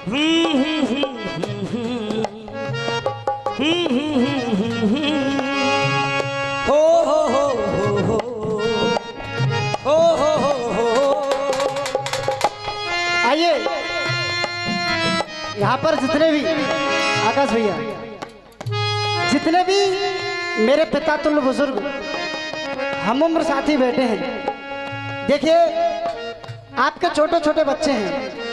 हो हो हो हो हो हो। आइए यहाँ पर जितने भी आकाश भैया, जितने भी मेरे पिता तुल्य बुजुर्ग हम उम्र साथी बैठे हैं, देखिए आपके छोटे छोटे बच्चे हैं,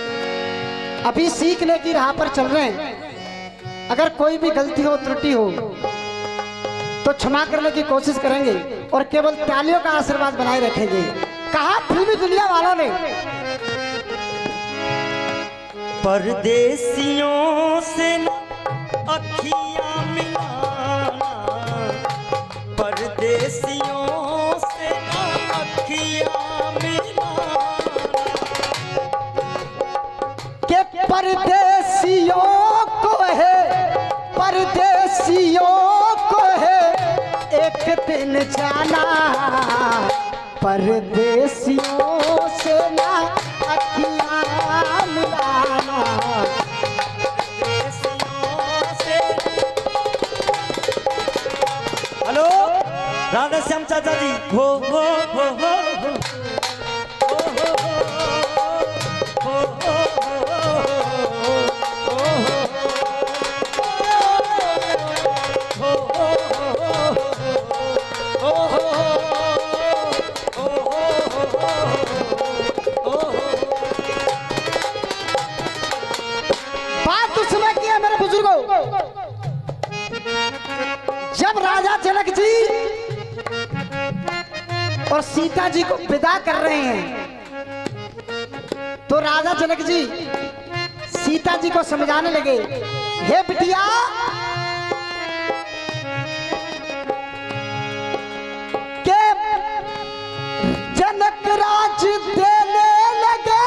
अभी सीखने की राह पर चल रहे हैं। अगर कोई भी गलती हो, त्रुटि हो तो क्षमा करने की कोशिश करेंगे और केवल तालियों का आशीर्वाद बनाए रखेंगे। कहा फिल्मी दुनिया वालों ने, परदेसियों से अखियां मिलाना, परदेसियों से अखियां मिलाना, के परदेसियों को है, परदेसियों को है एक दिन जाना, परदेसियों से ना अखियां मिलाना। हेलो राधे श्याम चाचा जी, हो हो हो हो बात उस समय की है मेरे बुजुर्गों, जब राजा जनक जी और सीता जी को विदा कर रहे हैं, तो राजा जनक जी सीता जी को समझाने लगे, हे बिटिया के जनक राज देने लगे,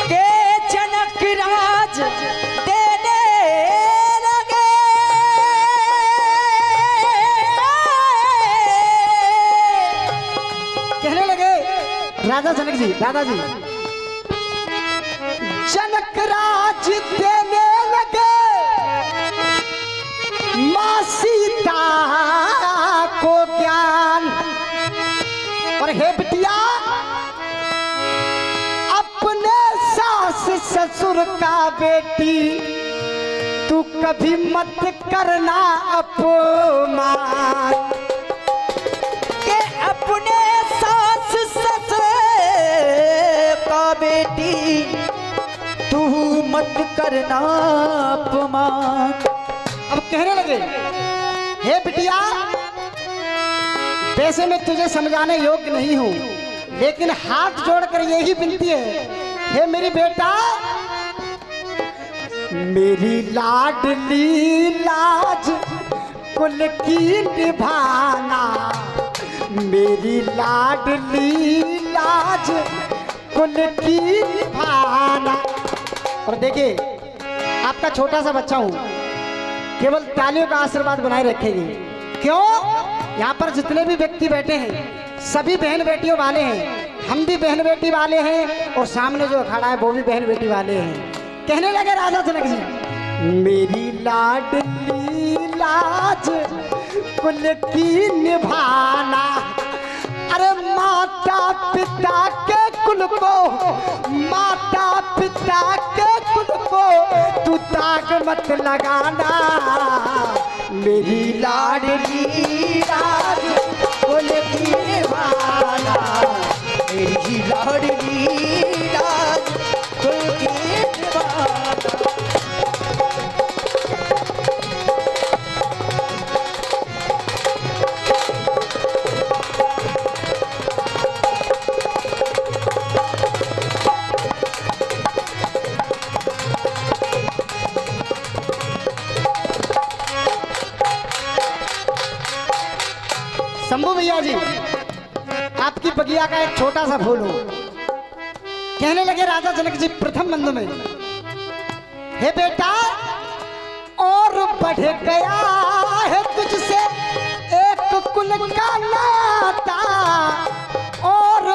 के जनक राज देने लगे, कहने लगे राजा जनक जी, दादाजी जनक राज देने लगे, मां सीता को ज्ञान, और हे बिटिया अपने सास ससुर का बेटी तू कभी मत करना अपमान, के अपने सास ससुर का बेटी तू मत करना अपमान। अब कहने लगे, हे बिटिया वैसे मैं तुझे समझाने योग्य नहीं हूं, लेकिन हाथ जोड़कर यही विनती है, हे मेरी बेटा, मेरी लाडली लाज कुल की निभाना, मेरी लाडली लाज कुल की निभाना। और देखिए आपका छोटा सा बच्चा हूं, केवल तालियों का आशीर्वाद बनाए रखेगी। क्यों? यहाँ पर जितने भी व्यक्ति बैठे हैं सभी बहन बेटियों वाले हैं, हम भी बहन बेटी वाले हैं और सामने जो खड़ा है वो भी बहन बेटी वाले हैं। कहने लगे राजा जनक जी, मेरी लाडली लाज कुल की निभाना, अरे माता पिता के कुल को, माता पिता के कुल को तू दाग मत लगाना, मेरी लाडली लाज कुल की निभाना, मेरी लाडली लाज कुल की निभाना। शंभू भैया जी, आपकी बगिया का एक छोटा सा फूल हो। कहने लगे राजा जनक जी प्रथम बंद में, हे बेटा और बढ़ गया है तुझसे एक कुल का नाता, और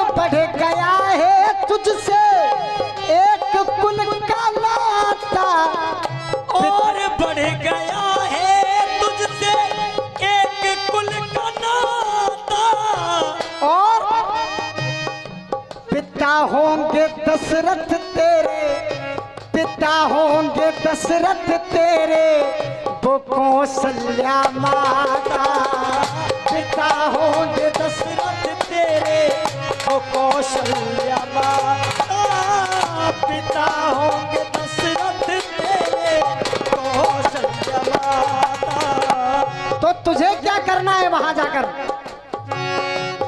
दशरथ तेरे पिता होंगे दशरथ तेरे वो कौशल्या माता। पिता होंगे दशरथ तेरे वो कौशल्या माता। पिता होंगे दशरथ तेरे कौशल्या माता। तो तुझे क्या करना है वहां जाकर?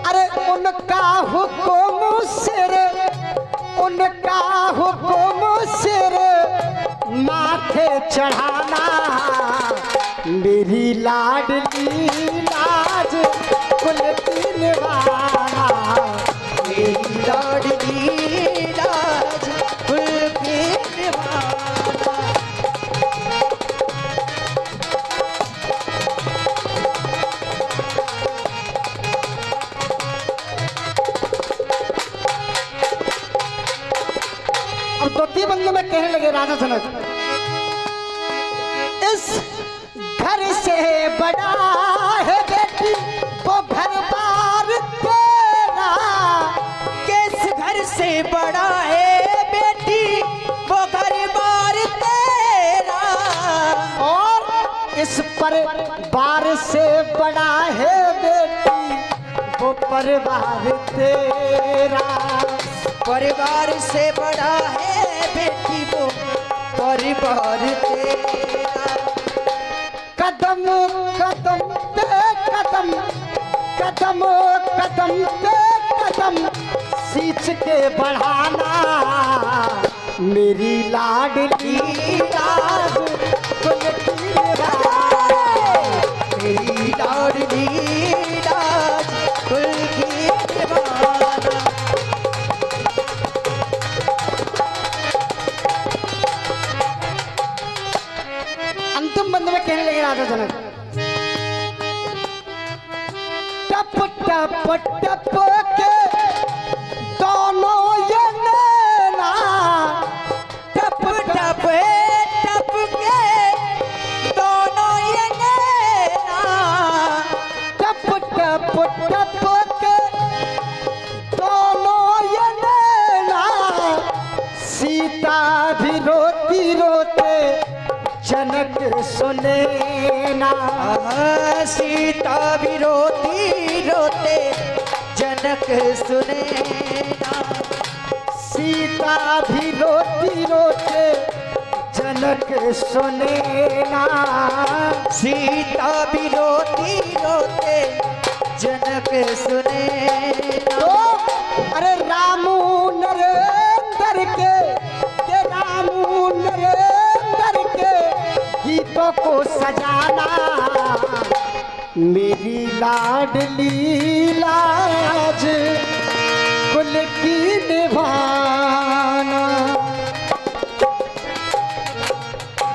अरे उनका हुक्म सिर, उनका हुक्म सिर माथे चढ़ाना। मेरी लाडली लाज कुल की निभाना। मेरी लाडली लाज कुल की निभाना। अब द्वितीय बंद में कहने लगे राजा जनक, इस घर से बड़ा है बेटी वो घर बार तेरा। किस घर से बड़ा है बेटी वो घर बार तेरा। और इस परिवार से बड़ा है बेटी वो परिवार तेरा। परिवार से बड़ा है बेटी वो परिवार तेरा। कदम कदम पे कदम, कदम कदम पे कदम सींच के बढ़ाना। मेरी लाडली लाज कुल की निभाना। मेरी लाडली लाज कुल की निभाना। अंतिम बंद में कहने लगे राजा जनक, टप टप टप के दोनों ये नैना। टप टप टप के दोनों ये नैना। टप टप टप के दोनों ये नैना। सीता भी रोती रोते जनक सुने ना। सीता भी रोती रोते जनक सुने ना। सीता भी रोती रोते जनक सुने ना। सीता भी रोती रोते जनक सुने ना। तो अरे रामू नरेंद्र के रामू नरेंद्र के गीतों को सजाना। मेरी लाडली लाज कुल की निभाना।